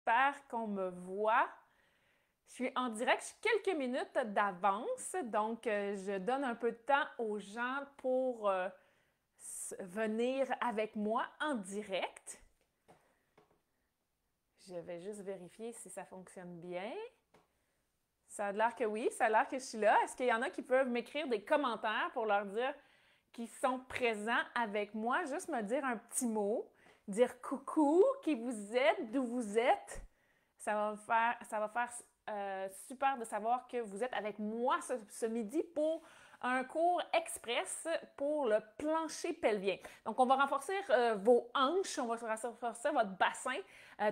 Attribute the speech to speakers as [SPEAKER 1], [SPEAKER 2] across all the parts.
[SPEAKER 1] j'espère qu'on me voit. Je suis en direct, je suis quelques minutes d'avance, donc je donne un peu de temps aux gens pour venir avec moi en direct. Je vais juste vérifier si ça fonctionne bien. Ça a l'air que oui, ça a l'air que je suis là. Est-ce qu'il y en a qui peuvent m'écrire des commentaires pour leur dire qu'ils sont présents avec moi? Juste me dire un petit mot, dire coucou, qui vous êtes, d'où vous êtes. Ça va faire super de savoir que vous êtes avec moi ce midi pour un cours express pour le plancher pelvien. Donc, on va renforcer vos hanches, on va renforcer votre bassin,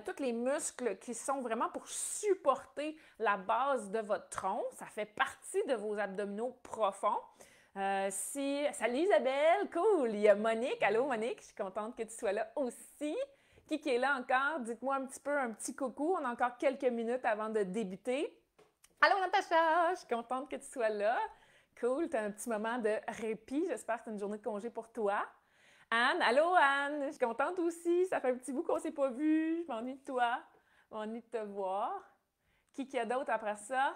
[SPEAKER 1] tous les muscles qui sont vraiment pour supporter la base de votre tronc. Ça fait partie de vos abdominaux profonds. Salut Isabelle, cool! Il y a Monique. Allô Monique, je suis contente que tu sois là aussi. Qui est là encore? Dites-moi un petit coucou. On a encore quelques minutes avant de débuter. Allô Natacha, je suis contente que tu sois là. Cool, tu as un petit moment de répit. J'espère que c'est une journée de congé pour toi. Anne, allô Anne, je suis contente aussi. Ça fait un petit bout qu'on ne s'est pas vu. Je m'ennuie de toi. Je m'ennuie de te voir. Qui y a d'autre après ça?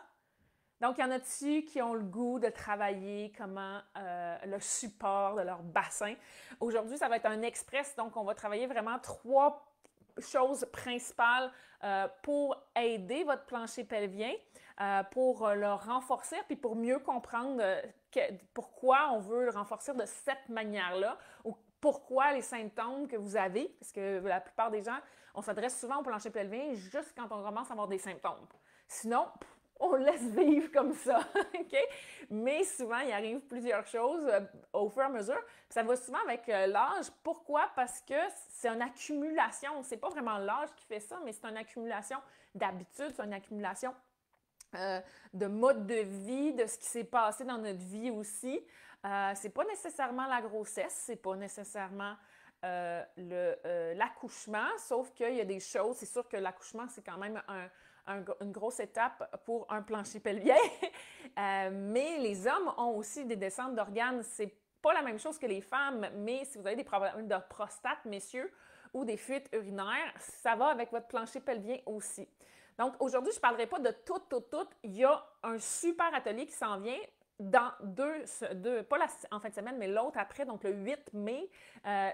[SPEAKER 1] Donc, il y en a-tu qui ont le goût de travailler comment le support de leur bassin? Aujourd'hui, ça va être un express, donc on va travailler vraiment 3 choses principales pour aider votre plancher pelvien, pour le renforcer, puis pour mieux comprendre pourquoi on veut le renforcer de cette manière-là, ou pourquoi les symptômes que vous avez, parce que la plupart des gens, on s'adresse souvent au plancher pelvien juste quand on commence à avoir des symptômes. Sinon, on laisse vivre comme ça, OK? Mais souvent, il arrive plusieurs choses au fur et à mesure. Ça va souvent avec l'âge. Pourquoi? Parce que c'est une accumulation. C'est pas vraiment l'âge qui fait ça, mais c'est une accumulation d'habitudes, c'est une accumulation de mode de vie, de ce qui s'est passé dans notre vie aussi. C'est pas nécessairement la grossesse, c'est pas nécessairement l'accouchement, sauf qu'il y a des choses, c'est sûr que l'accouchement, c'est quand même une grosse étape pour un plancher pelvien, mais les hommes ont aussi des descentes d'organes, c'est pas la même chose que les femmes, mais si vous avez des problèmes de prostate, messieurs, ou des fuites urinaires, ça va avec votre plancher pelvien aussi. Donc aujourd'hui, je ne parlerai pas de tout. Il y a un super atelier qui s'en vient dans pas en fin de semaine, mais l'autre après, donc le 8 mai,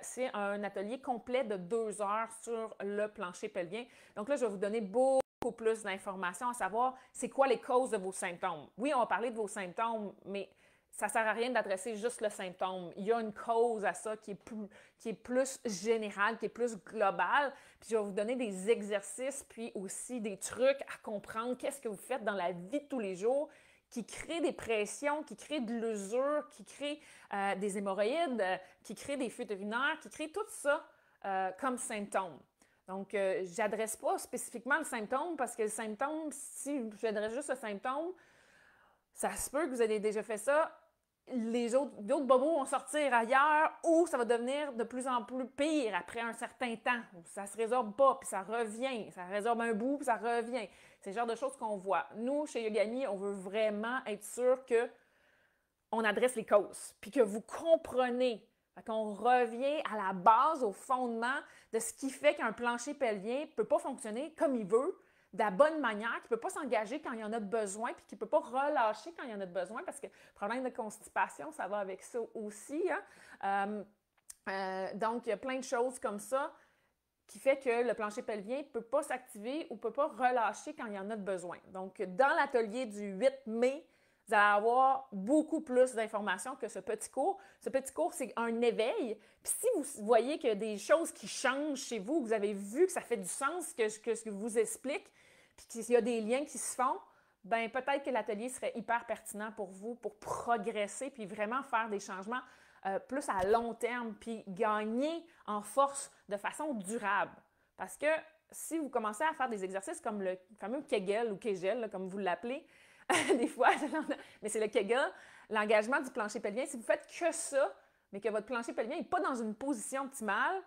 [SPEAKER 1] c'est un atelier complet de 2 heures sur le plancher pelvien. Donc là, je vais vous donner beaucoup plus d'informations à savoir c'est quoi les causes de vos symptômes. Oui, on va parler de vos symptômes, mais ça ne sert à rien d'adresser juste le symptôme. Il y a une cause à ça qui est plus générale, qui est plus globale. Puis je vais vous donner des exercices, puis aussi des trucs à comprendre qu'est-ce que vous faites dans la vie de tous les jours qui crée des pressions, qui crée de l'usure, qui crée des hémorroïdes, qui crée des fuites urinaires, qui crée tout ça comme symptômes. Donc, je n'adresse pas spécifiquement le symptôme parce que le symptôme, si j'adresse juste le symptôme, ça se peut que vous ayez déjà fait ça. D'autres bobos vont sortir ailleurs ou ça va devenir de plus en plus pire après un certain temps. Ça se résorbe pas, puis ça revient. Ça résorbe un bout, puis ça revient. C'est le genre de choses qu'on voit. Nous, chez Yogami, on veut vraiment être sûr que on adresse les causes, puis que vous comprenez. Fait qu'on revient à la base, au fondement de ce qui fait qu'un plancher pelvien ne peut pas fonctionner comme il veut, de la bonne manière, qu'il ne peut pas s'engager quand il y en a besoin, puis qu'il ne peut pas relâcher quand il y en a besoin, parce que problème de constipation, ça va avec ça aussi. Hein? Donc, il y a plein de choses comme ça qui fait que le plancher pelvien ne peut pas s'activer ou ne peut pas relâcher quand il y en a besoin. Donc, dans l'atelier du 8 mai, vous allez avoir beaucoup plus d'informations que ce petit cours. Ce petit cours, c'est un éveil. Puis si vous voyez qu'il y a des choses qui changent chez vous, que vous avez vu que ça fait du sens, que ce que je vous explique, puis qu'il y a des liens qui se font, ben peut-être que l'atelier serait hyper pertinent pour vous, pour progresser, puis vraiment faire des changements plus à long terme, puis gagner en force de façon durable. Parce que si vous commencez à faire des exercices comme le fameux Kegel ou Kegel, là, comme vous l'appelez, des fois, mais c'est le Kegel, l'engagement du plancher pelvien. Si vous faites que ça, mais que votre plancher pelvien n'est pas dans une position optimale,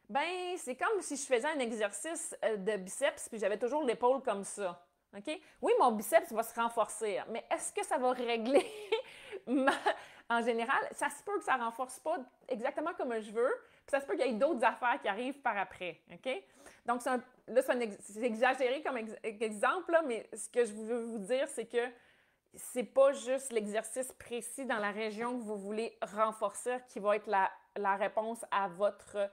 [SPEAKER 1] ben c'est comme si je faisais un exercice de biceps puis j'avais toujours l'épaule comme ça. OK? Oui, mon biceps va se renforcer, mais est-ce que ça va régler en général? Ça se peut que ça ne renforce pas exactement comme je veux, Puis ça se peut qu'il y ait d'autres affaires qui arrivent par après, OK? Donc, c'est exagéré comme exemple, là, mais ce que je veux vous dire, c'est que c'est pas juste l'exercice précis dans la région que vous voulez renforcer qui va être la réponse à votre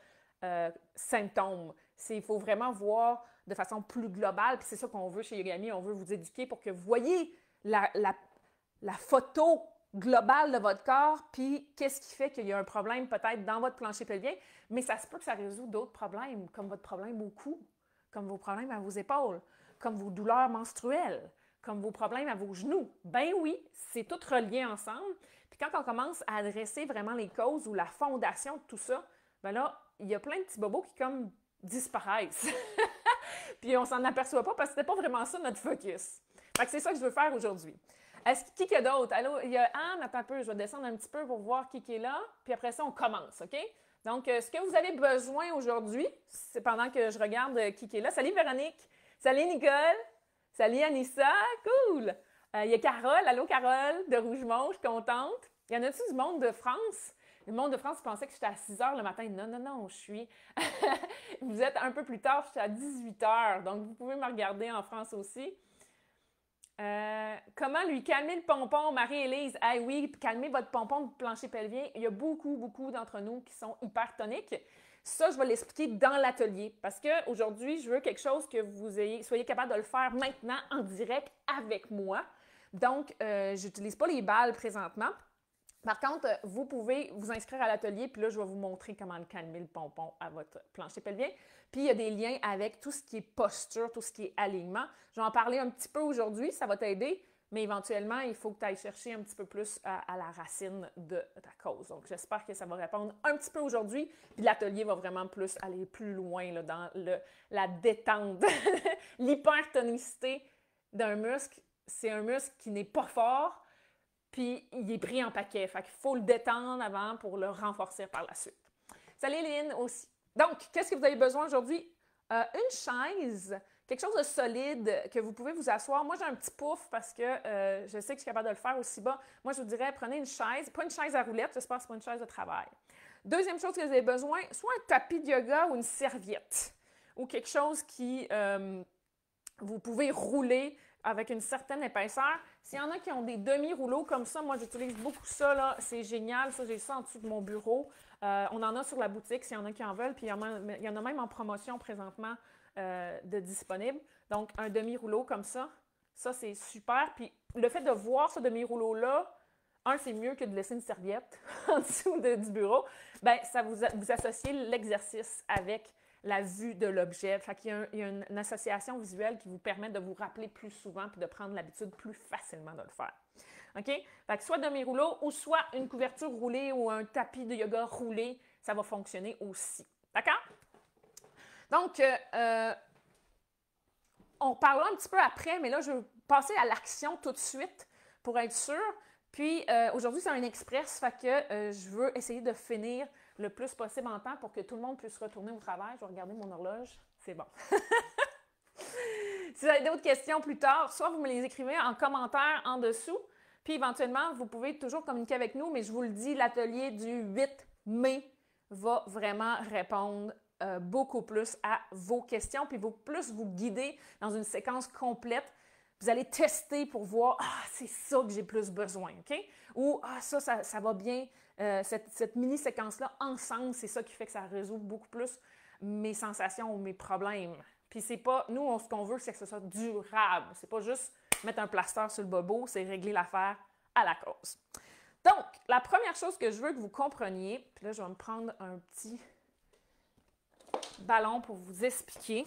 [SPEAKER 1] symptôme. Il faut vraiment voir de façon plus globale, puis c'est ça qu'on veut chez Yogami, on veut vous éduquer pour que vous voyez la photo globale de votre corps, puis qu'est-ce qui fait qu'il y a un problème peut-être dans votre plancher pelvien, mais ça se peut que ça résout d'autres problèmes, comme votre problème au cou, comme vos problèmes à vos épaules, comme vos douleurs menstruelles, comme vos problèmes à vos genoux. Ben oui, c'est tout relié ensemble. Puis quand on commence à adresser vraiment les causes ou la fondation de tout ça, ben là, il y a plein de petits bobos qui comme disparaissent. Puis on s'en aperçoit pas parce que c'était pas vraiment ça notre focus. Fait que c'est ça que je veux faire aujourd'hui. Qui y a d'autres? Allô, il y a Anne, attends un peu, je vais descendre un petit peu pour voir qui est là, puis après ça, on commence, OK? Donc, ce que vous avez besoin aujourd'hui, c'est pendant que je regarde qui est là. Salut Véronique! Salut Nicole! Salut Anissa! Cool! Il y a Carole, allô Carole, de Rougemont, je suis contente. Il y en a-tu du monde de France? Le monde de France pensait que j'étais à 6 h le matin. Non, non, non, je suis... Vous êtes un peu plus tard, je suis à 18 h, donc vous pouvez me regarder en France aussi. Comment lui calmer le pompon, Marie-Élise? Ah oui, calmer votre pompon de plancher pelvien. Il y a beaucoup, beaucoup d'entre nous qui sont hypertoniques. Ça, je vais l'expliquer dans l'atelier parce qu'aujourd'hui, je veux quelque chose que vous soyez capable de le faire maintenant en direct avec moi. Donc, je n'utilise pas les balles présentement. Par contre, vous pouvez vous inscrire à l'atelier, puis là, je vais vous montrer comment calmer le pompon à votre plancher pelvien. Puis, il y a des liens avec tout ce qui est posture, tout ce qui est alignement. Je vais en parler un petit peu aujourd'hui, ça va t'aider, mais éventuellement, il faut que tu ailles chercher un petit peu plus à la racine de ta cause. Donc, j'espère que ça va répondre un petit peu aujourd'hui, puis l'atelier va vraiment plus aller plus loin là, dans la détente. L'hypertonicité d'un muscle, c'est un muscle qui n'est pas fort, puis il est pris en paquet. Fait qu'il faut le détendre avant pour le renforcer par la suite. Salut Lynn aussi. Donc, qu'est-ce que vous avez besoin aujourd'hui? Une chaise, quelque chose de solide que vous pouvez vous asseoir. Moi, j'ai un petit pouf parce que je sais que je suis capable de le faire aussi bas. Moi, je vous dirais, prenez une chaise, pas une chaise à roulettes, j'espère que ce n'est pas une chaise de travail. Deuxième chose que vous avez besoin, soit un tapis de yoga ou une serviette ou quelque chose qui vous pouvez rouler avec une certaine épaisseur. S'il y en a qui ont des demi-rouleaux comme ça, moi j'utilise beaucoup ça, là, c'est génial, ça j'ai ça en dessous de mon bureau. On en a sur la boutique s'il y en a qui en veulent, puis il y en a même en promotion présentement de disponible. Donc un demi-rouleau comme ça c'est super. Puis le fait de voir ce demi-rouleau-là, c'est mieux que de laisser une serviette en dessous du bureau. Bien, ça vous associez l'exercice avec la vue de l'objet. Fait qu'il y a une association visuelle qui vous permet de vous rappeler plus souvent puis de prendre l'habitude plus facilement de le faire. OK? Fait que soit demi-rouleau ou soit une couverture roulée ou un tapis de yoga roulé, ça va fonctionner aussi. D'accord? Donc, on parlera un petit peu après, mais là, je vais passer à l'action tout de suite pour être sûr. Puis, aujourd'hui, c'est un express, fait que je veux essayer de finir le plus possible en temps pour que tout le monde puisse retourner au travail. Je vais regarder mon horloge. C'est bon. Si vous avez d'autres questions plus tard, soit vous me les écrivez en commentaire en dessous, puis éventuellement, vous pouvez toujours communiquer avec nous, mais je vous le dis, l'atelier du 8 mai va vraiment répondre beaucoup plus à vos questions, puis plus vous guider dans une séquence complète. Vous allez tester pour voir, c'est ça que j'ai plus besoin, OK? Ou, ça va bien, cette mini-séquence-là, ensemble, c'est ça qui fait que ça résout beaucoup plus mes sensations ou mes problèmes. Puis c'est pas, nous, ce qu'on veut, c'est que ce soit durable. C'est pas juste mettre un plaster sur le bobo, c'est régler l'affaire à la cause. Donc, la première chose que je veux que vous compreniez, puis là, je vais me prendre un petit ballon pour vous expliquer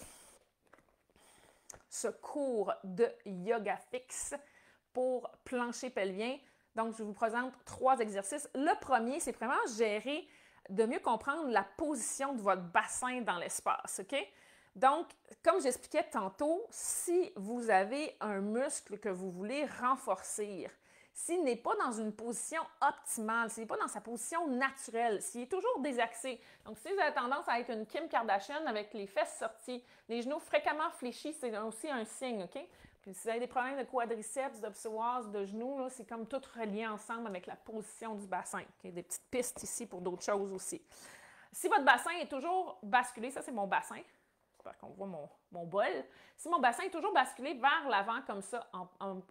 [SPEAKER 1] ce cours de yoga fixe pour plancher pelvien. Donc, je vous présente 3 exercices. Le premier, c'est vraiment gérer, de mieux comprendre la position de votre bassin dans l'espace, OK? Donc, comme j'expliquais tantôt, si vous avez un muscle que vous voulez renforcer, s'il n'est pas dans une position optimale, s'il n'est pas dans sa position naturelle, s'il est toujours désaxé, donc si vous avez tendance à être une Kim Kardashian avec les fesses sorties, les genoux fréquemment fléchis, c'est aussi un signe, OK? Puis si vous avez des problèmes de quadriceps, de psoas, de genoux, c'est comme tout relié ensemble avec la position du bassin. Okay? Des petites pistes ici pour d'autres choses aussi. Si votre bassin est toujours basculé, ça c'est mon bassin, j'espère qu'on voit mon bol. Si mon bassin est toujours basculé vers l'avant comme ça, en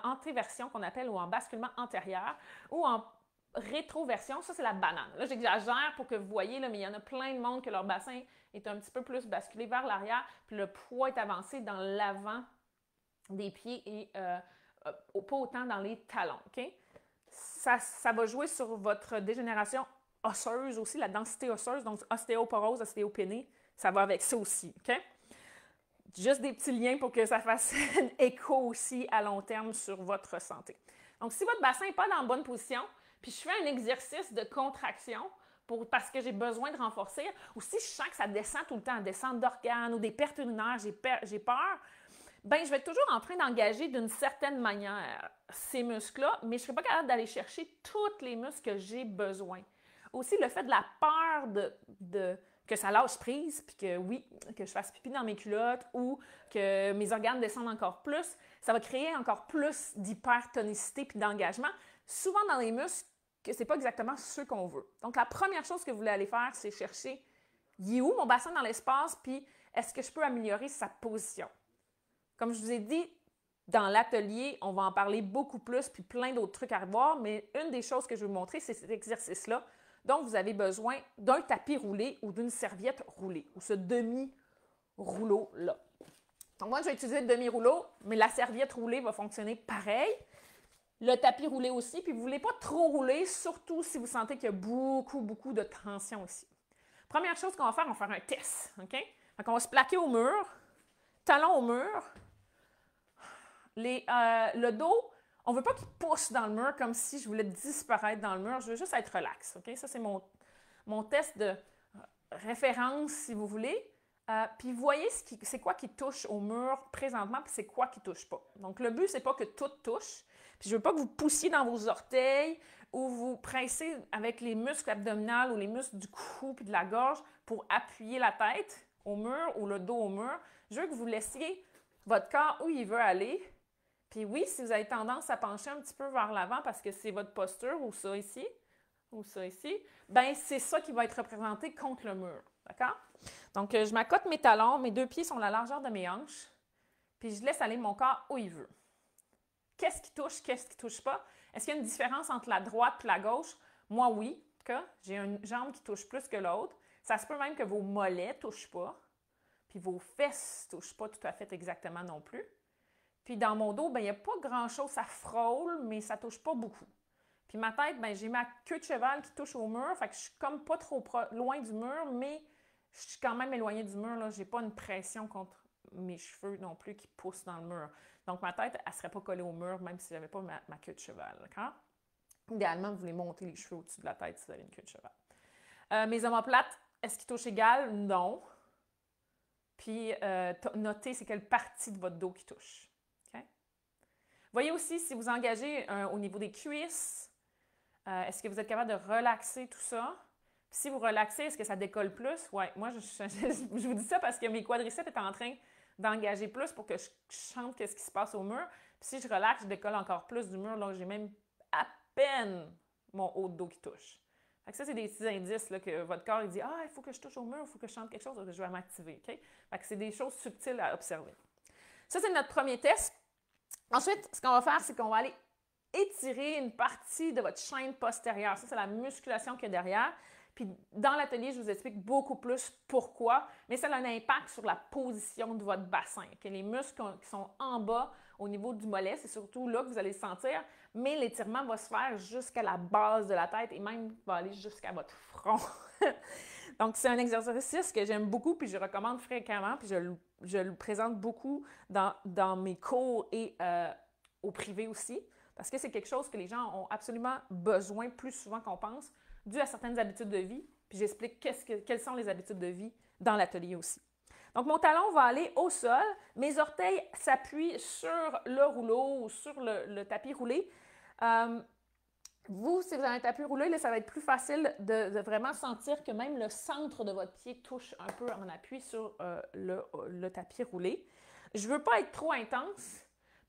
[SPEAKER 1] antéversion qu'on appelle, ou en basculement antérieur, ou en rétroversion, ça c'est la banane. Là, j'exagère pour que vous voyez, là, mais il y en a plein de monde que leur bassin est un petit peu plus basculé vers l'arrière, puis le poids est avancé dans l'avant des pieds et pas autant dans les talons. OK? Ça va jouer sur votre dégénération osseuse aussi, la densité osseuse, donc ostéoporose, ostéopénie, ça va avec ça aussi. OK? Juste des petits liens pour que ça fasse un écho aussi à long terme sur votre santé. Donc, si votre bassin n'est pas dans la bonne position, puis je fais un exercice de contraction parce que j'ai besoin de renforcer, ou si je sens que ça descend tout le temps, descente d'organes ou des pertes urinaires, j'ai peur, bien, je vais être toujours en train d'engager d'une certaine manière ces muscles-là, mais je ne serai pas capable d'aller chercher tous les muscles que j'ai besoin. Aussi, le fait de la peur que ça lâche prise, puis que oui, que je fasse pipi dans mes culottes ou que mes organes descendent encore plus, ça va créer encore plus d'hypertonicité puis d'engagement, souvent dans les muscles que ce n'est pas exactement ce qu'on veut. Donc, la première chose que vous voulez aller faire, c'est chercher, il est où mon bassin dans l'espace, puis est-ce que je peux améliorer sa position? Comme je vous ai dit, dans l'atelier, on va en parler beaucoup plus, puis plein d'autres trucs à revoir, mais une des choses que je vais vous montrer, c'est cet exercice-là. Donc, vous avez besoin d'un tapis roulé ou d'une serviette roulée, ou ce demi-rouleau-là. Donc, moi, je vais utiliser le demi-rouleau, mais la serviette roulée va fonctionner pareil. Le tapis roulé aussi, puis vous ne voulez pas trop rouler, surtout si vous sentez qu'il y a beaucoup de tension ici. Première chose qu'on va faire, on va faire un test. OK? Donc, on va se plaquer au mur, talon au mur. Le dos, on ne veut pas qu'il pousse dans le mur comme si je voulais disparaître dans le mur. Je veux juste être relax. OK? Ça, c'est mon test de référence, si vous voulez. Puis, vous voyez c'est quoi qui touche au mur présentement, puis c'est quoi qui ne touche pas. Donc, le but, ce n'est pas que tout touche. Puis, je ne veux pas que vous poussiez dans vos orteils ou vous pressez avec les muscles abdominaux ou les muscles du cou puis de la gorge pour appuyer la tête au mur ou le dos au mur. Je veux que vous laissiez votre corps où il veut aller. Puis oui, si vous avez tendance à pencher un petit peu vers l'avant parce que c'est votre posture ou ça ici, bien c'est ça qui va être représenté contre le mur. D'accord? Donc, je m'accote mes talons, mes deux pieds sont à la largeur de mes hanches, puis je laisse aller mon corps où il veut. Qu'est-ce qui touche pas? Est-ce qu'il y a une différence entre la droite et la gauche? Moi, oui. En tout cas, j'ai une jambe qui touche plus que l'autre. Ça se peut même que vos mollets ne touchent pas, puis vos fesses ne touchent pas tout à fait exactement non plus. Puis dans mon dos, il n'y a pas grand-chose, ça frôle, mais ça ne touche pas beaucoup. Puis ma tête, j'ai ma queue de cheval qui touche au mur, fait que je suis comme pas trop loin du mur, mais je suis quand même éloignée du mur. Je n'ai pas une pression contre mes cheveux non plus qui poussent dans le mur. Donc ma tête, elle ne serait pas collée au mur, même si je n'avais pas ma queue de cheval. D'accord? Idéalement, vous voulez monter les cheveux au-dessus de la tête si vous avez une queue de cheval. Mes omoplates, est-ce qu'ils touchent égal? Non. Puis notez c'est quelle partie de votre dos qui touche. Voyez aussi si vous engagez au niveau des cuisses, est-ce que vous êtes capable de relaxer tout ça? Puis si vous relaxez, est-ce que ça décolle plus? Oui, moi, je vous dis ça parce que mes quadriceps étaient en train d'engager plus pour que je chante qu'est-ce qui se passe au mur. Puis si je relaxe, je décolle encore plus du mur. Là, j'ai même à peine mon haut de dos qui touche. Fait que ça, c'est des petits indices là, que votre corps il dit « Ah, il faut que je touche au mur, il faut que je chante quelque chose, je vais m'activer. Okay? » Fait que c'est des choses subtiles à observer. Ça, c'est notre premier test. Ensuite, ce qu'on va faire, c'est qu'on va aller étirer une partie de votre chaîne postérieure. Ça, c'est la musculation qu'il y a derrière. Puis dans l'atelier, je vous explique beaucoup plus pourquoi, mais ça a un impact sur la position de votre bassin. Okay? Les muscles qui sont en bas au niveau du mollet, c'est surtout là que vous allez le sentir, mais l'étirement va se faire jusqu'à la base de la tête et même va aller jusqu'à votre front. Donc, c'est un exercice que j'aime beaucoup puis je recommande fréquemment puis je le présente beaucoup dans mes cours et au privé aussi parce que c'est quelque chose que les gens ont absolument besoin plus souvent qu'on pense dû à certaines habitudes de vie. Puis j'explique quelles sont les habitudes de vie dans l'atelier aussi. Donc, mon talon va aller au sol. Mes orteils s'appuient sur le rouleau ou sur le tapis roulé. Vous, si vous avez un tapis roulé, là, ça va être plus facile de vraiment sentir que même le centre de votre pied touche un peu en appui sur le tapis roulé. Je ne veux pas être trop intense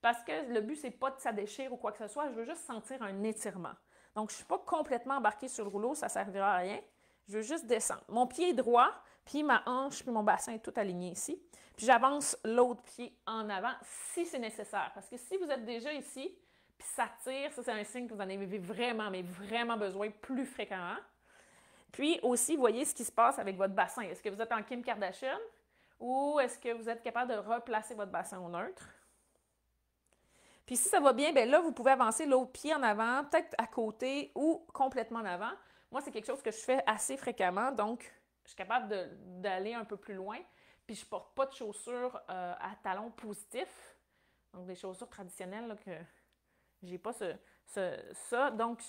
[SPEAKER 1] parce que le but, ce n'est pas que ça déchire ou quoi que ce soit. Je veux juste sentir un étirement. Donc, je ne suis pas complètement embarquée sur le rouleau, ça ne servira à rien. Je veux juste descendre. Mon pied est droit, puis ma hanche, puis mon bassin est tout aligné ici. Puis j'avance l'autre pied en avant si c'est nécessaire. Parce que si vous êtes déjà ici, puis ça tire, ça c'est un signe que vous en avez vraiment, mais vraiment besoin plus fréquemment. Puis aussi, voyez ce qui se passe avec votre bassin. Est-ce que vous êtes en Kim Kardashian ou est-ce que vous êtes capable de replacer votre bassin au neutre? Puis si ça va bien, bien là, vous pouvez avancer l'autre pied en avant, peut-être à côté ou complètement en avant. Moi, c'est quelque chose que je fais assez fréquemment, donc je suis capable d'aller un peu plus loin. Puis je ne porte pas de chaussures à talons positifs, donc des chaussures traditionnelles là, que j'ai pas ça. Donc,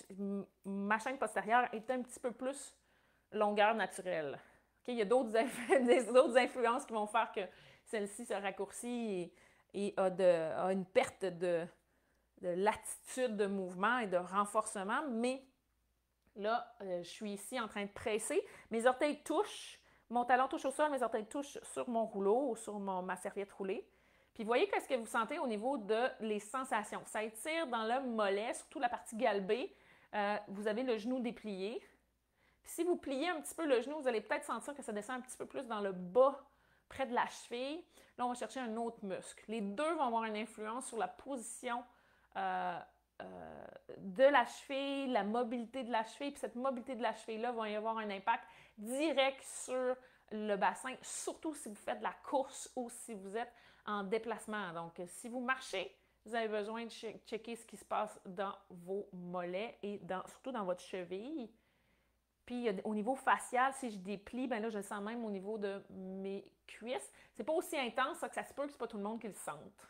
[SPEAKER 1] ma chaîne postérieure est un petit peu plus longueur naturelle. Okay? Il y a d'autres influences qui vont faire que celle-ci se raccourcit et a une perte de latitude de mouvement et de renforcement, mais là, je suis ici en train de presser. Mes orteils touchent, mon talon touche au sol, mes orteils touchent sur mon rouleau ou sur ma serviette roulée. Puis voyez qu'est-ce que vous sentez au niveau de les sensations. Ça étire dans le mollet, surtout la partie galbée. Vous avez le genou déplié. Puis si vous pliez un petit peu le genou, vous allez peut-être sentir que ça descend un petit peu plus dans le bas, près de la cheville. Là, on va chercher un autre muscle. Les deux vont avoir une influence sur la position de la cheville, la mobilité de la cheville. Puis cette mobilité de la cheville-là va y avoir un impact direct sur le bassin, surtout si vous faites de la course ou si vous êtes en déplacement. Donc, si vous marchez, vous avez besoin de checker ce qui se passe dans vos mollets et surtout dans votre cheville. Puis au niveau facial, si je déplie, ben là, je le sens même au niveau de mes cuisses. C'est pas aussi intense ça, que ça se peut que c'est pas tout le monde qui le sente.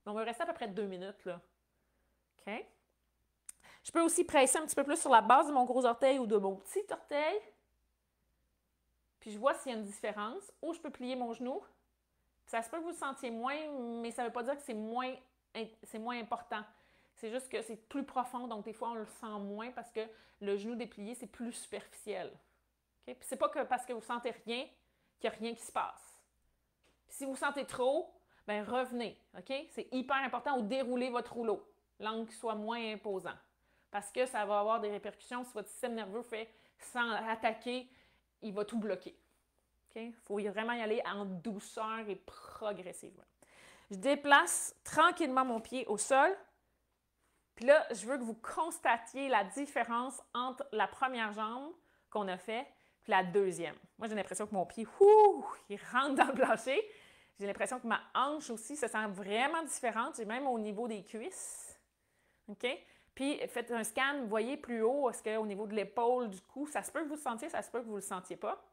[SPEAKER 1] On va rester à peu près 2 minutes, là. OK? Je peux aussi presser un petit peu plus sur la base de mon gros orteil ou de mon petit orteil. Puis je vois s'il y a une différence. Ou je peux plier mon genou. Ça se peut que vous le sentiez moins, mais ça ne veut pas dire que c'est moins important. C'est juste que c'est plus profond, donc des fois on le sent moins parce que le genou déplié, c'est plus superficiel. Okay? Puis c'est pas que parce que vous ne sentez rien qu'il n'y a rien qui se passe. Puis si vous sentez trop, bien revenez. Okay? C'est hyper important ou déroulez votre rouleau. L'angle soit moins imposant. Parce que ça va avoir des répercussions si votre système nerveux fait sans attaquer, il va tout bloquer. Il faut vraiment y aller en douceur et progressivement. Je déplace tranquillement mon pied au sol. Puis là, je veux que vous constatiez la différence entre la première jambe qu'on a fait et la deuxième. Moi, j'ai l'impression que mon pied, il rentre dans le plancher. J'ai l'impression que ma hanche aussi se sent vraiment différente. J'ai même au niveau des cuisses. OK? Puis, faites un scan, voyez plus haut, est-ce qu'au niveau de l'épaule, du cou, ça se peut que vous le sentiez, ça se peut que vous ne le sentiez pas.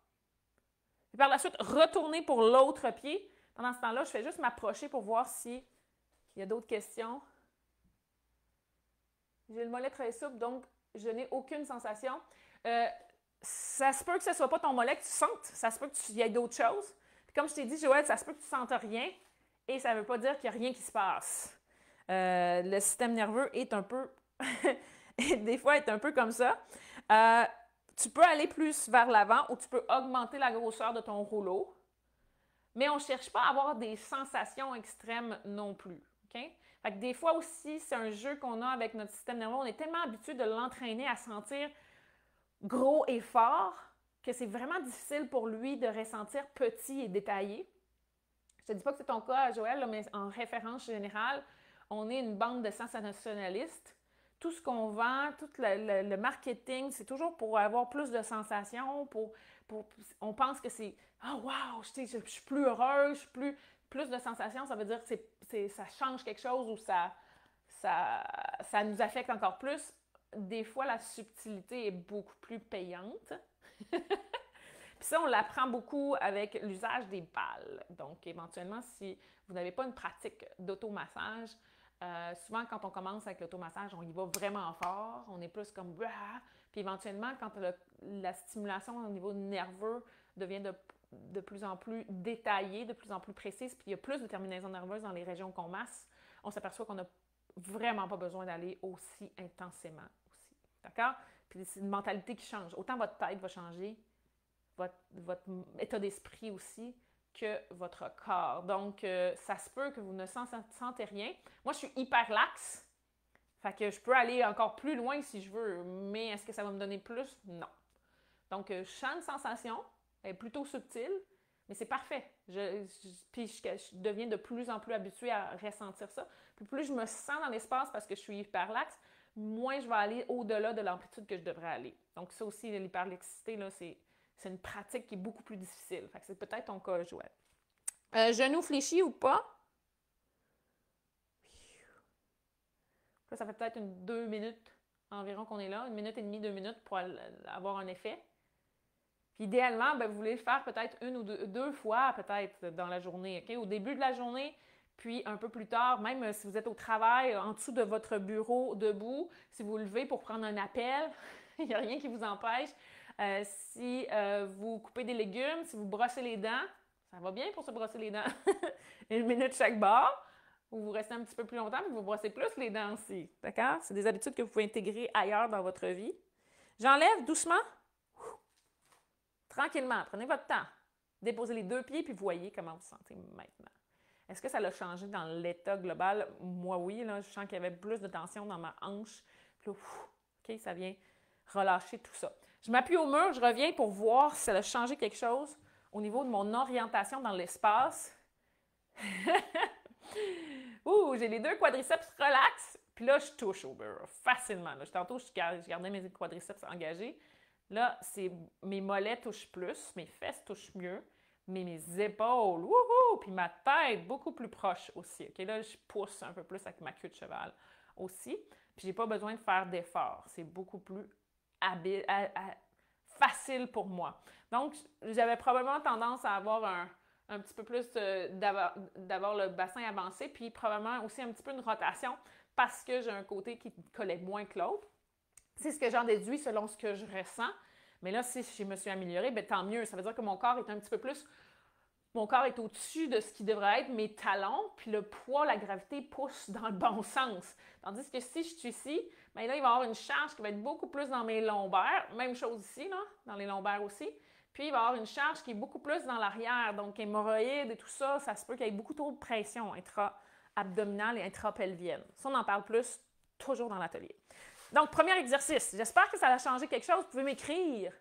[SPEAKER 1] Puis par la suite, retournez pour l'autre pied. Pendant ce temps-là, je fais juste m'approcher pour voir s'il y a d'autres questions. J'ai le mollet très souple, donc je n'ai aucune sensation. Ça se peut que ce ne soit pas ton mollet que tu sentes. Ça se peut qu'il y ait d'autres choses. Puis comme je t'ai dit, Joël, ça se peut que tu ne sentes rien et ça ne veut pas dire qu'il n'y a rien qui se passe. Le système nerveux est un peu... des fois, est un peu comme ça. Tu peux aller plus vers l'avant ou tu peux augmenter la grosseur de ton rouleau. Mais on ne cherche pas à avoir des sensations extrêmes non plus. Okay? Fait que des fois aussi, c'est un jeu qu'on a avec notre système nerveux. On est tellement habitué de l'entraîner à sentir gros et fort que c'est vraiment difficile pour lui de ressentir petit et détaillé. Je ne te dis pas que c'est ton cas, Joël, mais en référence générale, on est une bande de sensationnalistes. Tout ce qu'on vend, tout le marketing, c'est toujours pour avoir plus de sensations. On pense que c'est « Ah, wow, je suis plus heureuse, je suis plus de sensations », ça veut dire que ça change quelque chose ou ça nous affecte encore plus. Des fois, la subtilité est beaucoup plus payante. Puis ça, on l'apprend beaucoup avec l'usage des balles. Donc, éventuellement, si vous n'avez pas une pratique d'automassage, souvent, quand on commence avec l'automassage, on y va vraiment fort. On est plus comme... Puis éventuellement, quand la stimulation au niveau nerveux devient de plus en plus détaillée, de plus en plus précise, puis il y a plus de terminaisons nerveuses dans les régions qu'on masse, on s'aperçoit qu'on n'a vraiment pas besoin d'aller aussi intensément aussi. D'accord? Puis c'est une mentalité qui change. Autant votre tête va changer, votre état d'esprit aussi, que votre corps. Donc, ça se peut que vous ne sentez rien. Moi, je suis hyper laxe. Fait que je peux aller encore plus loin si je veux. Mais est-ce que ça va me donner plus? Non. Donc, je sens une sensation, elle est plutôt subtile, mais c'est parfait. Puis je deviens de plus en plus habituée à ressentir ça. Puis plus je me sens dans l'espace parce que je suis hyperlaxe, moins je vais aller au-delà de l'amplitude que je devrais aller. Donc ça aussi, l'hyperlaxité, là, c'est une pratique qui est beaucoup plus difficile. Fait que c'est peut-être ton cas, Joël. Genou fléchi ou pas? Là, ça fait peut-être 2 minutes environ qu'on est là, 1 minute et demie, 2 minutes pour avoir un effet. Puis idéalement, vous voulez le faire peut-être 1 ou 2 fois peut-être dans la journée, OK? Au début de la journée, puis un peu plus tard, même si vous êtes au travail, en dessous de votre bureau, debout, si vous vous levez pour prendre un appel, il n'y a rien qui vous empêche. Si vous coupez des légumes, si vous brossez les dents, ça va bien pour se brosser les dents. 1 minute chaque barre. Ou vous restez un petit peu plus longtemps, mais vous brossez plus les dents aussi. D'accord? C'est des habitudes que vous pouvez intégrer ailleurs dans votre vie. J'enlève doucement. Tranquillement, prenez votre temps. Déposez les 2 pieds, puis voyez comment vous vous sentez maintenant. Est-ce que ça l'a changé dans l'état global? Moi, oui. Là, je sens qu'il y avait plus de tension dans ma hanche. Puis là, OK, ça vient relâcher tout ça. Je m'appuie au mur, je reviens pour voir si ça a changé quelque chose au niveau de mon orientation dans l'espace. Ouh, j'ai les 2 quadriceps relax. Puis là, je touche au mur facilement. Là. Tantôt, je gardais mes quadriceps engagés. Là, mes mollets touchent plus, mes fesses touchent mieux, mais mes épaules, wouhou! Puis ma tête, beaucoup plus proche aussi. OK, là, je pousse un peu plus avec ma queue de cheval aussi. Puis j'ai pas besoin de faire d'efforts. C'est beaucoup plus facile pour moi. Donc, j'avais probablement tendance à avoir un petit peu plus d'avoir le bassin avancé, puis probablement aussi un petit peu une rotation parce que j'ai un côté qui collait moins que l'autre. C'est ce que j'en déduis selon ce que je ressens. Mais là, si je me suis améliorée, bien, tant mieux. Ça veut dire que mon corps est un petit peu plus... Mon corps est au-dessus de ce qui devrait être mes talons, puis le poids, la gravité pousse dans le bon sens. Tandis que si je suis ici, bien là, il va y avoir une charge qui va être beaucoup plus dans mes lombaires. Même chose ici, là, dans les lombaires aussi. Puis, il va y avoir une charge qui est beaucoup plus dans l'arrière. Donc, hémorroïdes et tout ça, ça se peut qu'il y ait beaucoup trop de pression intra-abdominale et intra-pelvienne. Ça, on en parle plus toujours dans l'atelier. Donc, premier exercice. J'espère que ça a changé quelque chose. Vous pouvez m'écrire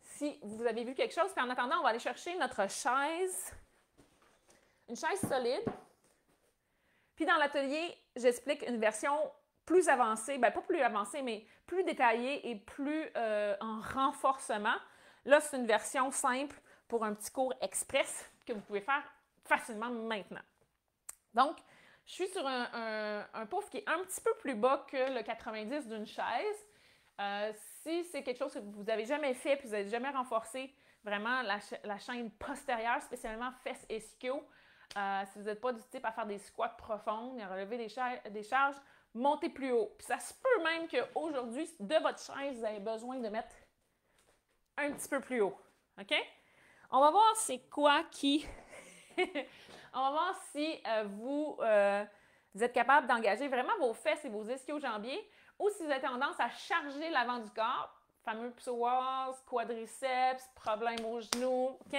[SPEAKER 1] si vous avez vu quelque chose. Puis en attendant, on va aller chercher notre chaise. Une chaise solide. Puis dans l'atelier, j'explique une version plus avancée. Bien, pas plus avancée, mais plus détaillée et plus en renforcement. Là, c'est une version simple pour un petit cours express que vous pouvez faire facilement maintenant. Donc, je suis sur un pouf qui est un petit peu plus bas que le 90 d'une chaise. Si c'est quelque chose que vous n'avez jamais fait et que vous n'avez jamais renforcé vraiment la chaîne postérieure, spécialement fesses et ischio, si vous n'êtes pas du type à faire des squats profondes, à relever des charges, montez plus haut. Puis ça se peut même qu'aujourd'hui, de votre chaise, vous avez besoin de mettre un petit peu plus haut. OK? On va voir c'est quoi qui... On va voir si vous êtes capable d'engager vraiment vos fesses et vos ischio-jambiers ou si vous avez tendance à charger l'avant du corps, fameux psoas, quadriceps, problème aux genoux, OK?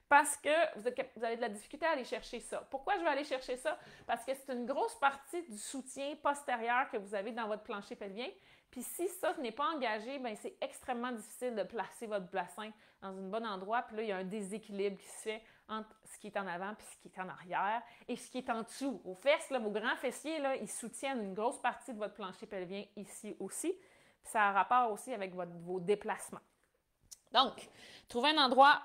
[SPEAKER 1] Parce que vous avez de la difficulté à aller chercher ça. Pourquoi je vais aller chercher ça? Parce que c'est une grosse partie du soutien postérieur que vous avez dans votre plancher pelvien. Puis si ça n'est pas engagé, bien c'est extrêmement difficile de placer votre bassin dans un bon endroit. Puis là, il y a un déséquilibre qui se fait entre ce qui est en avant puis ce qui est en arrière et ce qui est en dessous. Aux fesses, là, vos grands fessiers, là, ils soutiennent une grosse partie de votre plancher pelvien ici aussi. Puis ça a un rapport aussi avec vos déplacements. Donc, trouvez un endroit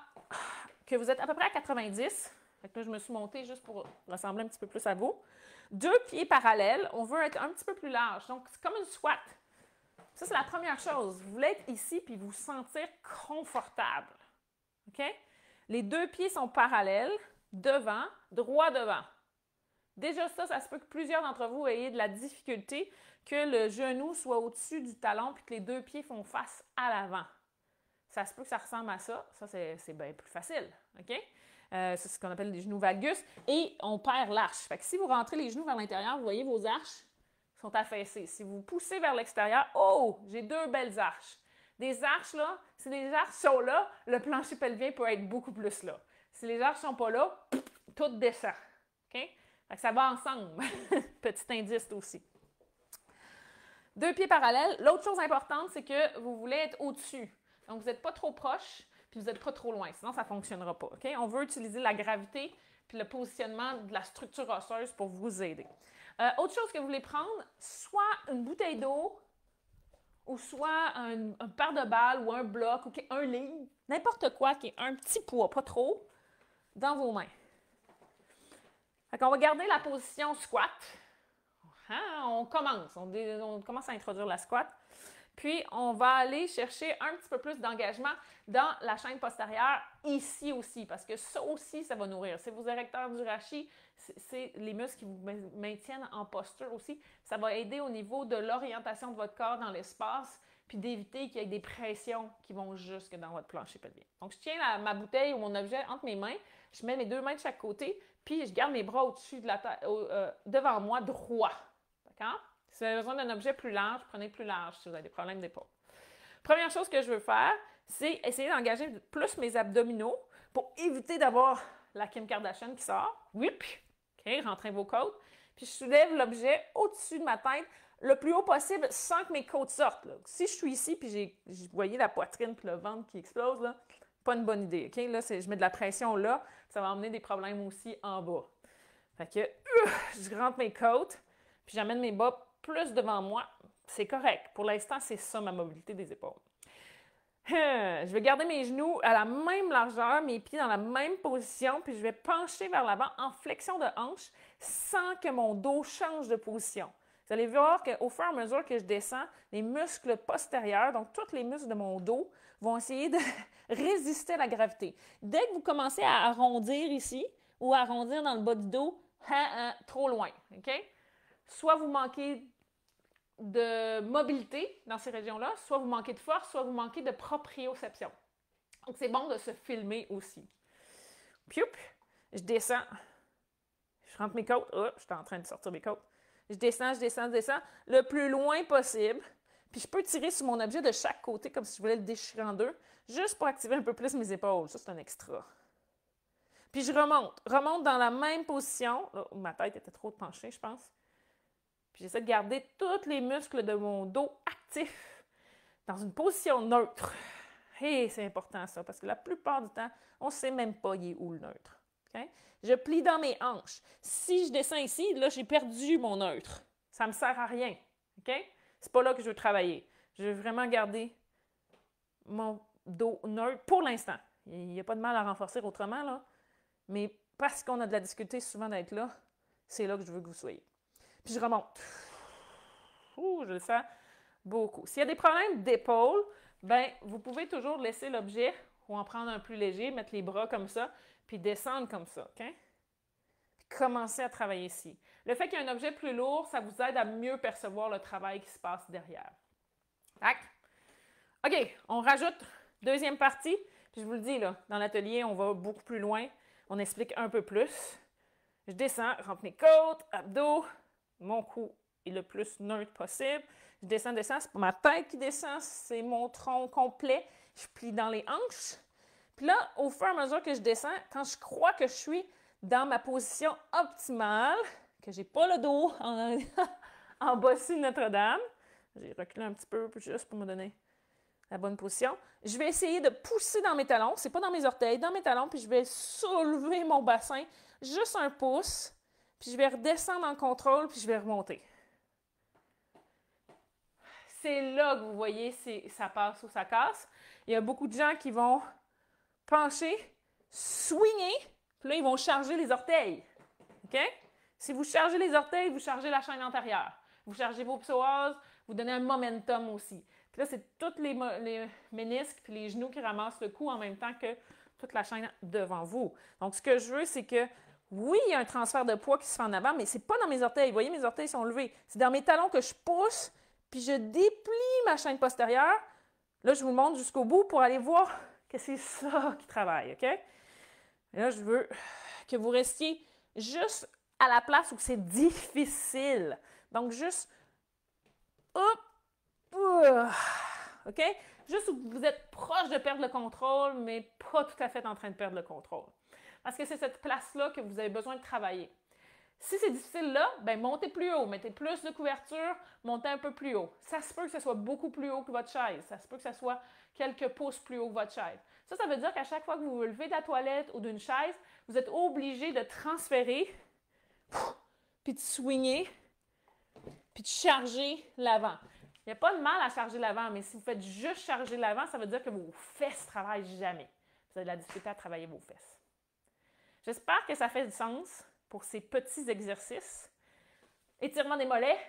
[SPEAKER 1] que vous êtes à peu près à 90. Fait que là, je me suis montée juste pour ressembler un petit peu plus à vous. 2 pieds parallèles. On veut être un petit peu plus large. Donc, c'est comme une squat. Ça, c'est la première chose. Vous voulez être ici puis vous sentir confortable. OK? Les 2 pieds sont parallèles, devant, droit devant. Déjà ça se peut que plusieurs d'entre vous ayez de la difficulté que le genou soit au-dessus du talon puis que les 2 pieds font face à l'avant. Ça se peut que ça ressemble à ça. Ça, c'est bien plus facile. OK? C'est ce qu'on appelle les genoux valgus. Et on perd l'arche. Fait que si vous rentrez les genoux vers l'intérieur, vous voyez vos arches sont affaissées. Si vous poussez vers l'extérieur, oh, j'ai 2 belles arches. Des arches, là, si les arches sont là, le plancher pelvien peut être beaucoup plus là. Si les arches ne sont pas là, tout descend. OK? Fait que ça va ensemble. Petit indice aussi. 2 pieds parallèles. L'autre chose importante, c'est que vous voulez être au-dessus. Donc, vous n'êtes pas trop proche, puis vous n'êtes pas trop loin. Sinon, ça ne fonctionnera pas. OK? On veut utiliser la gravité puis le positionnement de la structure osseuse pour vous aider. Autre chose que vous voulez prendre, soit une bouteille d'eau, ou soit un paire de balles, ou un bloc, ou un livre, n'importe quoi qui est un petit poids, pas trop, dans vos mains. Fait qu'on va garder la position squat. On commence à introduire la squat. Puis, on va aller chercher un petit peu plus d'engagement dans la chaîne postérieure, ici aussi, parce que ça aussi, ça va nourrir. C'est vos érecteurs du rachis, c'est les muscles qui vous maintiennent en posture aussi. Ça va aider au niveau de l'orientation de votre corps dans l'espace, puis d'éviter qu'il y ait des pressions qui vont jusque dans votre plancher pelvien. Donc, je tiens ma bouteille ou mon objet entre mes mains, je mets mes 2 mains de chaque côté, puis je garde mes bras au-dessus de la tête, devant moi, droit. D'accord? Si vous avez besoin d'un objet plus large, prenez plus large si vous avez des problèmes d'épaule. Première chose que je veux faire, c'est essayer d'engager plus mes abdominaux pour éviter d'avoir la Kim Kardashian qui sort. Whip! OK, rentrez vos côtes. Puis je soulève l'objet au-dessus de ma tête le plus haut possible sans que mes côtes sortent. Là. Si je suis ici puis vous voyez la poitrine puis le ventre qui explose, là, pas une bonne idée. OK? Là, je mets de la pression là, ça va emmener des problèmes aussi en bas. Fait que je rentre mes côtes, puis j'amène mes bas plus devant moi, c'est correct. Pour l'instant, c'est ça ma mobilité des épaules. Je vais garder mes genoux à la même largeur, mes pieds dans la même position, puis je vais pencher vers l'avant en flexion de hanche sans que mon dos change de position. Vous allez voir qu'au fur et à mesure que je descends, les muscles postérieurs, donc tous les muscles de mon dos, vont essayer de résister à la gravité. Dès que vous commencez à arrondir ici ou à arrondir dans le bas du dos, trop loin. OK? Soit vous manquez de mobilité dans ces régions-là, soit vous manquez de force, soit vous manquez de proprioception. Donc, c'est bon de se filmer aussi. Pioup, je descends. Je rentre mes côtes. Oh, je suis en train de sortir mes côtes. Je descends le plus loin possible. Puis, je peux tirer sur mon objet de chaque côté comme si je voulais le déchirer en deux, juste pour activer un peu plus mes épaules. Ça, c'est un extra. Puis, je remonte dans la même position. Là, ma tête était trop penchée, je pense. Puis j'essaie de garder tous les muscles de mon dos actifs dans une position neutre. Et c'est important ça, parce que la plupart du temps, on ne sait même pas il est où le neutre. Okay? Je plie dans mes hanches. Si je descends ici, là, j'ai perdu mon neutre. Ça ne me sert à rien. Okay? C'est pas là que je veux travailler. Je veux vraiment garder mon dos neutre pour l'instant. Il n'y a pas de mal à renforcer autrement, là. Mais parce qu'on a de la difficulté souvent d'être là, c'est là que je veux que vous soyez. Puis je remonte. Je le sens beaucoup. S'il y a des problèmes d'épaule, ben vous pouvez toujours laisser l'objet ou en prendre un plus léger, mettre les bras comme ça, puis descendre comme ça. OK? Puis commencer à travailler ici. Le fait qu'il y ait un objet plus lourd, ça vous aide à mieux percevoir le travail qui se passe derrière. Tac. OK, on rajoute deuxième partie. Puis je vous le dis, là, dans l'atelier, on va beaucoup plus loin. On explique un peu plus. Je descends, rentre mes côtes, abdos. Mon cou est le plus neutre possible. Je descends, c'est pas ma tête qui descend, c'est mon tronc complet. Je plie dans les hanches. Puis là, au fur et à mesure que je descends, quand je crois que je suis dans ma position optimale, que j'ai pas le dos en bossu de Notre-Dame, j'ai reculé un petit peu juste pour me donner la bonne position. Je vais essayer de pousser dans mes talons, c'est pas dans mes orteils, dans mes talons, puis je vais soulever mon bassin juste un pouce. Puis je vais redescendre en contrôle, puis je vais remonter. C'est là que vous voyez si ça passe ou ça casse. Il y a beaucoup de gens qui vont pencher, swinguer, puis là, ils vont charger les orteils. OK? Si vous chargez les orteils, vous chargez la chaîne antérieure. Vous chargez vos psoas, vous donnez un momentum aussi. Puis là, c'est tous les ménisques puis les genoux qui ramassent le cou en même temps que toute la chaîne devant vous. Donc, ce que je veux, c'est que oui, il y a un transfert de poids qui se fait en avant, mais ce n'est pas dans mes orteils. Vous voyez, mes orteils sont levés. C'est dans mes talons que je pousse, puis je déplie ma chaîne postérieure. Là, je vous montre jusqu'au bout pour aller voir que c'est ça qui travaille, OK? Et là, je veux que vous restiez juste à la place où c'est difficile. Donc, juste, hop, OK? Juste où vous êtes proche de perdre le contrôle, mais pas tout à fait en train de perdre le contrôle. Parce que c'est cette place-là que vous avez besoin de travailler. Si c'est difficile là, ben montez plus haut, mettez plus de couverture, montez un peu plus haut. Ça se peut que ce soit beaucoup plus haut que votre chaise. Ça se peut que ce soit quelques pouces plus haut que votre chaise. Ça veut dire qu'à chaque fois que vous vous levez de la toilette ou d'une chaise, vous êtes obligé de transférer, puis de swinger, puis de charger l'avant. Il n'y a pas de mal à charger l'avant, mais si vous faites juste charger l'avant, ça veut dire que vos fesses ne travaillent jamais. Vous avez de la difficulté à travailler vos fesses. J'espère que ça fait du sens pour ces petits exercices. Étirement des mollets,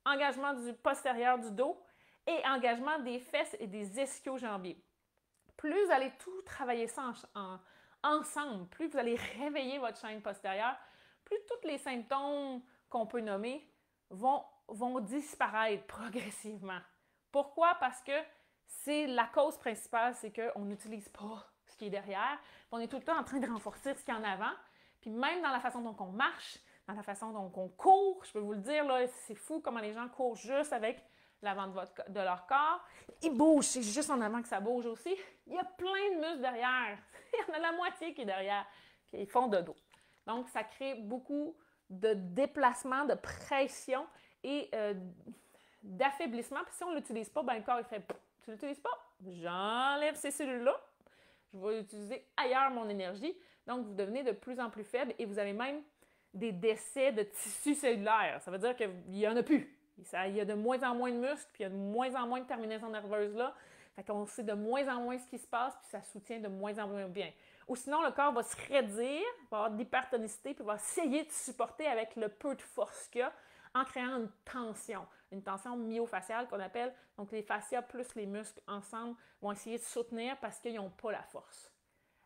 [SPEAKER 1] engagement du postérieur du dos et engagement des fesses et des ischio-jambiers. Plus vous allez tout travailler ça ensemble, plus vous allez réveiller votre chaîne postérieure, plus tous les symptômes qu'on peut nommer vont disparaître progressivement. Pourquoi? Parce que c'est la cause principale, c'est qu'on n'utilise pas ce qui est derrière. On est tout le temps en train de renforcer ce qui est en avant. Puis même dans la façon dont on marche, dans la façon dont on court, je peux vous le dire, là, c'est fou comment les gens courent juste avec l'avant de leur corps. Ils bougent, c'est juste en avant que ça bouge aussi. Il y a plein de muscles derrière. Il y en a la moitié qui est derrière, puis ils font de dos. Donc, ça crée beaucoup de déplacement, de pression et d'affaiblissement. Puis si on ne l'utilise pas, ben le corps il fait « Tu ne l'utilises pas? J'enlève ces cellules-là. Je vais utiliser ailleurs mon énergie. » Donc, vous devenez de plus en plus faible et vous avez même des décès de tissus cellulaires. Ça veut dire qu'il n'y en a plus. Il y a de moins en moins de muscles, puis il y a de moins en moins de terminaisons nerveuses là. Fait qu'on sait de moins en moins ce qui se passe, puis ça soutient de moins en moins bien. Ou sinon, le corps va se raidir, va avoir de l'hypertonicité, puis va essayer de supporter avec le peu de force qu'il y a en créant une tension myofaciale qu'on appelle. Donc, les fascias plus les muscles ensemble vont essayer de soutenir parce qu'ils n'ont pas la force.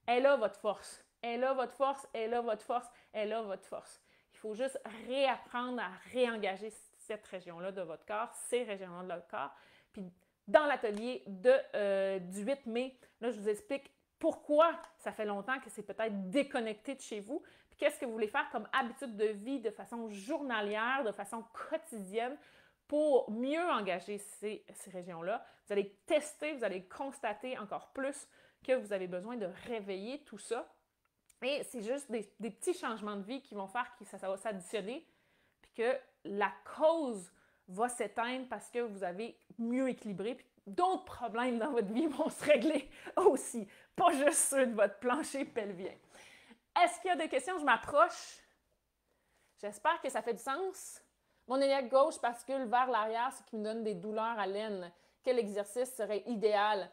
[SPEAKER 1] Elle est là, votre force. Elle est là, votre force. Elle est là, votre force. Elle est là, votre force. Il faut juste réapprendre à réengager cette région-là de votre corps, ces régions-là de votre corps. Puis, dans l'atelier du 8 mai, là, je vous explique pourquoi ça fait longtemps que c'est peut-être déconnecté de chez vous, puis qu'est-ce que vous voulez faire comme habitude de vie de façon journalière, de façon quotidienne pour mieux engager ces régions-là. Vous allez tester, vous allez constater encore plus que vous avez besoin de réveiller tout ça. Et c'est juste des petits changements de vie qui vont faire que ça va s'additionner, puis que la cause va s'éteindre parce que vous avez mieux équilibré, puis d'autres problèmes dans votre vie vont se régler aussi, pas juste ceux de votre plancher pelvien. Est-ce qu'il y a des questions? Je m'approche. J'espère que ça fait du sens. Mon iliaque gauche bascule vers l'arrière, ce qui me donne des douleurs à l'aine. Quel exercice serait idéal?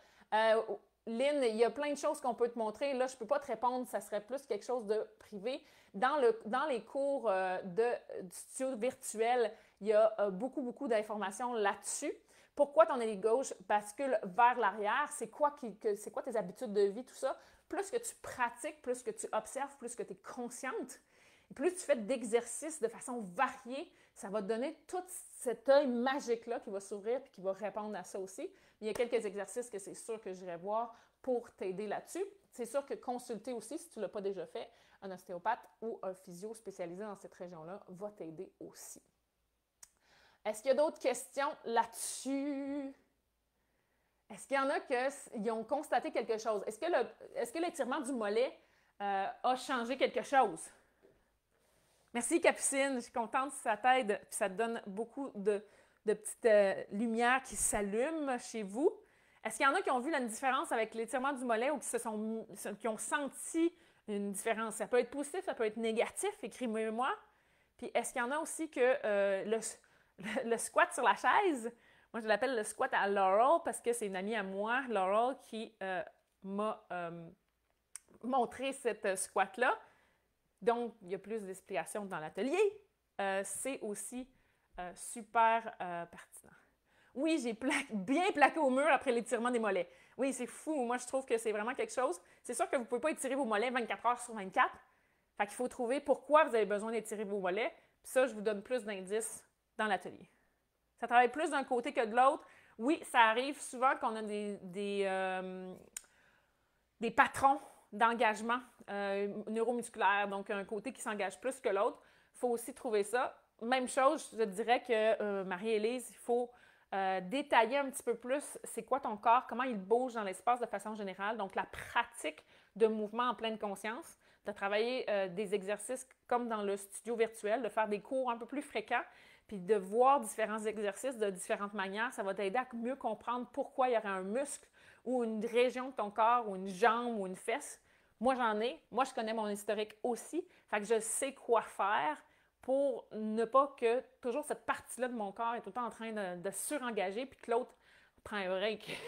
[SPEAKER 1] Lynn, il y a plein de choses qu'on peut te montrer. Là, je ne peux pas te répondre, ça serait plus quelque chose de privé. Dans les cours du studio virtuel, il y a beaucoup d'informations là-dessus. Pourquoi ton ailier gauche bascule vers l'arrière? C'est quoi tes habitudes de vie, tout ça? Plus que tu pratiques, plus que tu observes, plus que tu es consciente, plus tu fais d'exercices de façon variée, ça va te donner tout cet œil magique-là qui va s'ouvrir et qui va répondre à ça aussi. Il y a quelques exercices que c'est sûr que j'irai voir pour t'aider là-dessus. C'est sûr que consulter aussi, si tu ne l'as pas déjà fait, un ostéopathe ou un physio spécialisé dans cette région-là va t'aider aussi. Est-ce qu'il y a d'autres questions là-dessus? Est-ce qu'il y en a qui ont constaté quelque chose? Est-ce que l'étirement du mollet a changé quelque chose? Merci Capucine, je suis contente si ça t'aide, puis ça te donne beaucoup de petites lumières qui s'allument chez vous. Est-ce qu'il y en a qui ont vu la différence avec l'étirement du mollet ou qui ont senti une différence? Ça peut être positif, ça peut être négatif, écrivez-moi. Puis est-ce qu'il y en a aussi que le squat sur la chaise, moi je l'appelle le squat à Laurel parce que c'est une amie à moi, Laurel, qui m'a montré cette squat-là. Donc, il y a plus d'explications dans l'atelier. C'est aussi super pertinent. Oui, j'ai bien plaqué au mur après l'étirement des mollets. Oui, c'est fou. Moi, je trouve que c'est vraiment quelque chose. C'est sûr que vous ne pouvez pas étirer vos mollets 24 heures sur 24. Fait qu'il faut trouver pourquoi vous avez besoin d'étirer vos mollets. Puis ça, je vous donne plus d'indices dans l'atelier. Ça travaille plus d'un côté que de l'autre. Oui, ça arrive souvent qu'on a des patrons d'engagement neuromusculaire, donc un côté qui s'engage plus que l'autre. Il faut aussi trouver ça. Même chose, je dirais que Marie-Élise, il faut détailler un petit peu plus c'est quoi ton corps, comment il bouge dans l'espace de façon générale. Donc, la pratique de mouvement en pleine conscience. de travailler des exercices comme dans le studio virtuel, de faire des cours un peu plus fréquents, puis de voir différents exercices de différentes manières. Ça va t'aider à mieux comprendre pourquoi il y aurait un muscle ou une région de ton corps ou une jambe ou une fesse. Moi, j'en ai. Moi, je connais mon historique aussi. Fait que je sais quoi faire pour ne pas que toujours cette partie-là de mon corps est tout le temps en train de surengager puis que l'autre prend un break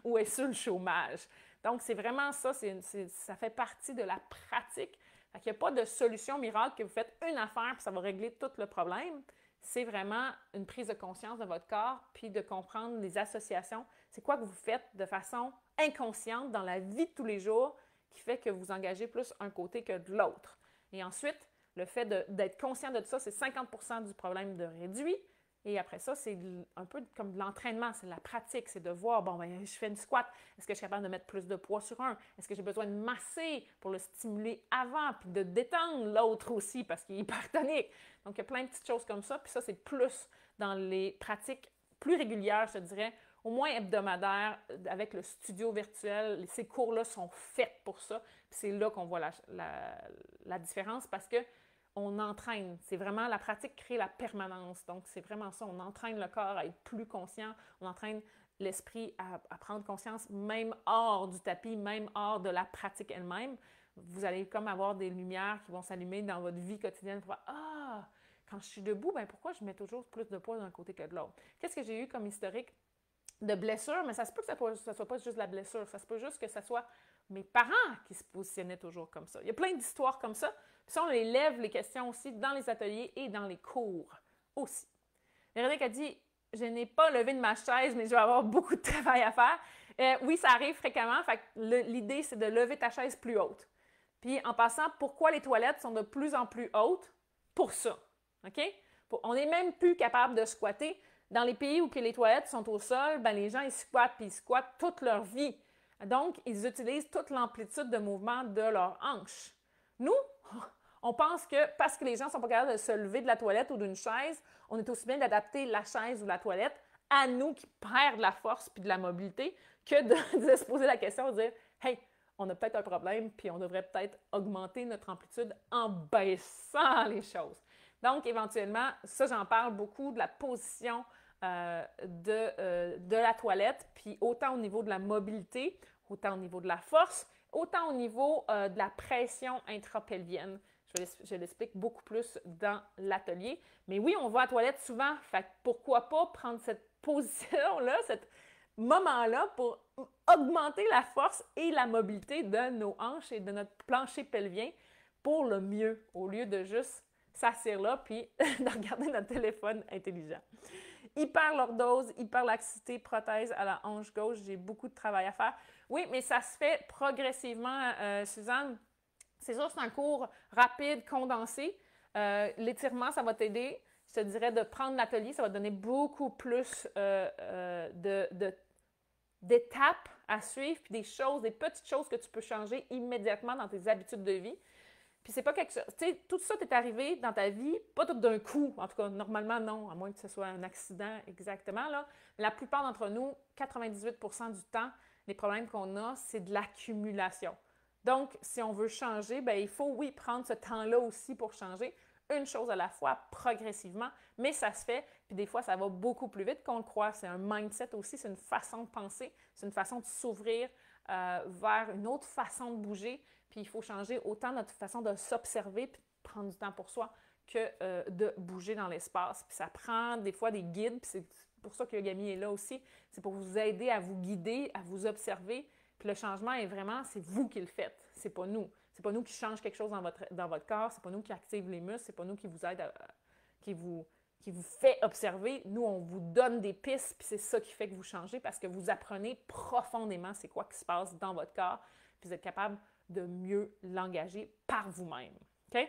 [SPEAKER 1] ou est sur le chômage. Donc, c'est vraiment ça. Ça fait partie de la pratique. Fait qu'il n'y a pas de solution miracle que vous faites une affaire puis ça va régler tout le problème. C'est vraiment une prise de conscience de votre corps puis de comprendre les associations. C'est quoi que vous faites de façon inconsciente dans la vie de tous les jours qui fait que vous engagez plus un côté que de l'autre. Et ensuite, le fait d'être conscient de ça, c'est 50% du problème de réduit. Et après ça, c'est un peu comme de l'entraînement, c'est de la pratique, c'est de voir, bon, ben, je fais une squat, est-ce que je suis capable de mettre plus de poids sur un? Est-ce que j'ai besoin de masser pour le stimuler avant, puis de détendre l'autre aussi parce qu'il est hypertonique? Donc, il y a plein de petites choses comme ça, puis ça, c'est plus dans les pratiques plus régulières, je te dirais, au moins hebdomadaires, avec le studio virtuel. Ces cours-là sont faits pour ça, puis c'est là qu'on voit la différence parce que on entraîne. C'est vraiment la pratique crée la permanence. Donc, c'est vraiment ça. On entraîne le corps à être plus conscient. On entraîne l'esprit à prendre conscience, même hors du tapis, même hors de la pratique elle-même. Vous allez comme avoir des lumières qui vont s'allumer dans votre vie quotidienne pour voir « Ah, quand je suis debout, ben pourquoi je mets toujours plus de poids d'un côté que de l'autre? » Qu'est-ce que j'ai eu comme historique de blessure? Mais ça se peut que ça ne soit pas juste la blessure. Ça se peut juste que ça soit mes parents qui se positionnaient toujours comme ça. Il y a plein d'histoires comme ça. Puis ça, on les lève les questions aussi dans les ateliers et dans les cours aussi. Véronique a dit « Je n'ai pas levé de ma chaise, mais je vais avoir beaucoup de travail à faire. » Oui, ça arrive fréquemment. Fait que l'idée, c'est de lever ta chaise plus haute. Puis en passant, pourquoi les toilettes sont de plus en plus hautes? Pour ça. OK? On n'est même plus capable de squatter. Dans les pays où que les toilettes sont au sol, ben les gens ils squattent puis ils squattent toute leur vie. Donc, ils utilisent toute l'amplitude de mouvement de leurs hanches. Nous, on pense que parce que les gens ne sont pas capables de se lever de la toilette ou d'une chaise, on est aussi bien d'adapter la chaise ou la toilette à nous qui perdent de la force puis de la mobilité que de se poser la question de dire « Hey, on a peut-être un problème puis on devrait peut-être augmenter notre amplitude en baissant les choses. » Donc, éventuellement, ça, j'en parle beaucoup de la position de la toilette, puis autant au niveau de la mobilité, autant au niveau de la force, autant au niveau de la pression intrapelvienne. Je l'explique beaucoup plus dans l'atelier. Mais oui, on va à la toilette souvent, fait pourquoi pas prendre cette position-là, ce moment-là pour augmenter la force et la mobilité de nos hanches et de notre plancher pelvien pour le mieux, au lieu de juste s'asseoir là puis de regarder notre téléphone intelligent. Hyperlordose, hyperlaxité, prothèse à la hanche gauche, j'ai beaucoup de travail à faire. Oui, mais ça se fait progressivement, Suzanne. C'est sûr, c'est un cours rapide, condensé. L'étirement, ça va t'aider. Je te dirais de prendre l'atelier, ça va te donner beaucoup plus d'étapes à suivre, puis des petites choses que tu peux changer immédiatement dans tes habitudes de vie. Puis c'est pas quelque chose... Tu sais, tout ça t'est arrivé dans ta vie, pas tout d'un coup. En tout cas, normalement, non, à moins que ce soit un accident exactement, là. La plupart d'entre nous, 98% du temps, les problèmes qu'on a, c'est de l'accumulation. Donc, si on veut changer, bien, il faut, oui, prendre ce temps-là aussi pour changer, une chose à la fois, progressivement, mais ça se fait, puis des fois, ça va beaucoup plus vite qu'on le croit. C'est un mindset aussi, c'est une façon de penser, c'est une façon de s'ouvrir vers une autre façon de bouger, puis il faut changer autant notre façon de s'observer, puis de prendre du temps pour soi, que de bouger dans l'espace. Puis ça prend des fois des guides, puis c'est pour ça que Yogami est là aussi, c'est pour vous aider à vous guider, à vous observer. Puis le changement est vraiment, c'est vous qui le faites, c'est pas nous. C'est pas nous qui change quelque chose dans votre corps, c'est pas nous qui active les muscles, c'est pas nous qui vous aide, qui vous fait observer. Nous, on vous donne des pistes, puis c'est ça qui fait que vous changez parce que vous apprenez profondément c'est quoi qui se passe dans votre corps, puis vous êtes capable de mieux l'engager par vous-même. OK?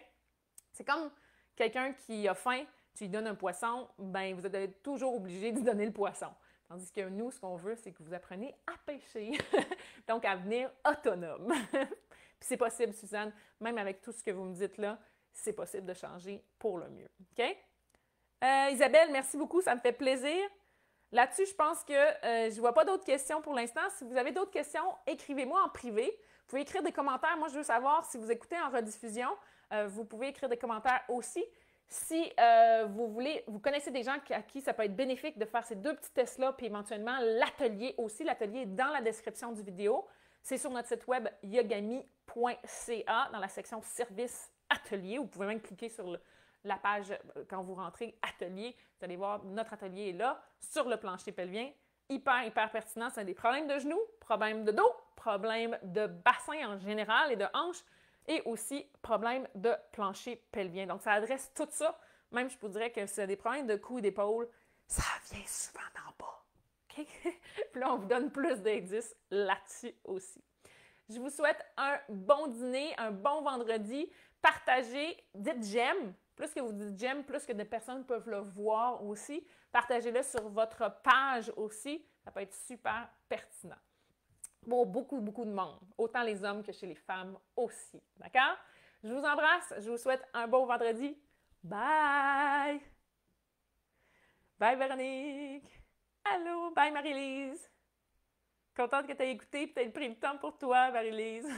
[SPEAKER 1] C'est comme quelqu'un qui a faim, tu lui donnes un poisson, ben vous êtes toujours obligé de lui donner le poisson. Tandis que nous, ce qu'on veut, c'est que vous appreniez à pêcher, donc à devenir autonome. Puis c'est possible, Suzanne, même avec tout ce que vous me dites là, c'est possible de changer pour le mieux. OK? Isabelle, merci beaucoup, ça me fait plaisir. Là-dessus, je pense que je ne vois pas d'autres questions pour l'instant. Si vous avez d'autres questions, écrivez-moi en privé. Vous pouvez écrire des commentaires. Moi, je veux savoir si vous écoutez en rediffusion. Vous pouvez écrire des commentaires aussi. Si vous connaissez des gens à qui ça peut être bénéfique de faire ces 2 petits tests-là, puis éventuellement l'atelier aussi. L'atelier est dans la description du vidéo. C'est sur notre site web yogami.ca dans la section services atelier. Vous pouvez même cliquer sur la page quand vous rentrez atelier. Vous allez voir, notre atelier est là, sur le plancher pelvien. Hyper pertinent. C'est des problèmes de genoux, problèmes de dos, problèmes de bassin en général et de hanches, et aussi problèmes de plancher pelvien. Donc, ça adresse tout ça. Même, je vous dirais que c'est des problèmes de cou et d'épaule, ça vient souvent d'en bas. OK? Puis là, on vous donne plus d'indices là-dessus aussi. Je vous souhaite un bon dîner, un bon vendredi. Partagez, dites j'aime. Plus que vous dites j'aime, plus que des personnes peuvent le voir aussi. Partagez-le sur votre page aussi. Ça peut être super pertinent. Pour beaucoup de monde. Autant les hommes que chez les femmes aussi. D'accord? Je vous embrasse. Je vous souhaite un bon vendredi. Bye! Bye Véronique! Allô! Bye Marie-Lise! Contente que tu aies écouté et peut-être pris le temps pour toi, Marie-Lise.